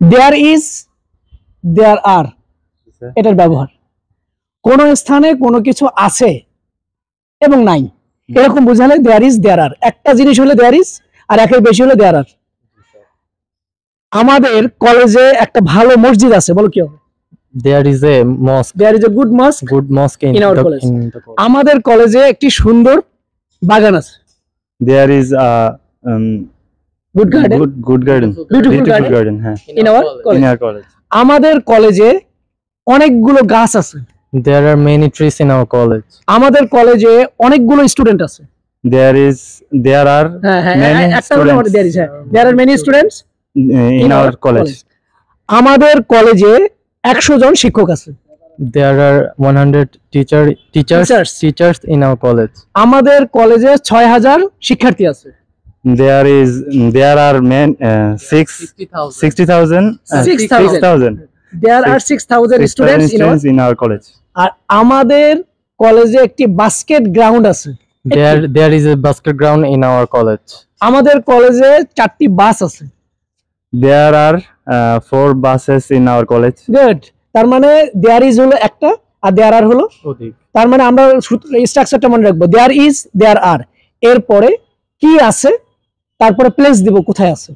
There is, দেয়ার আর, এটার ব্যবহার কোন স্থানে কোনো কিছু আছে এবং নাই এরকম বোঝালে দেয়ার ইজ দেয়ার আর। একটা জিনিস হলে দেয়ার ইজ, আর একের বেশি হলে দেয়ার আর। আমাদের কলেজে একটা ভালো মসজিদ আছে, বলো কি হবে? There is a mosque. There is a good mosque Good mosque in our the, college. in the college. আমাদের কলেজে একটি সুন্দর বাগান আছে, There is a good garden, good garden. Beautiful garden. হ্যাঁ। in our In college. our college. আমাদের কলেজে অনেকগুলো গাছ আছে। There are many trees in our college. আমাদের কলেজে অনেকগুলো স্টুডেন্ট আছে। There are many একটা হলো students there is, there are many students in our college. আমাদের কলেজে 100 জন শিক্ষক আছে। There are 100 teachers in our college. আমাদের কলেজে 6000 শিক্ষার্থী আছে। There are 60,000 There are 6000 students in our college. আর আমাদের কলেজে একটি বাস্কেট গ্রাউন্ড আছে। There is a basket ground in our college. আমাদের কলেজে 4টি বাস আছে। There are 4 buses in our college. Good. তার মানে দেয়ার ইজ হলো একটা আর দেয়ার আর হলো অধিক। তার মানে আমরা স্ট্রাকচারটা মনে রাখবো, দেয়ার ইজ দেয়ার আর, এরপরে কি আছে, তারপরে প্লেস দিব কোথায় আছে।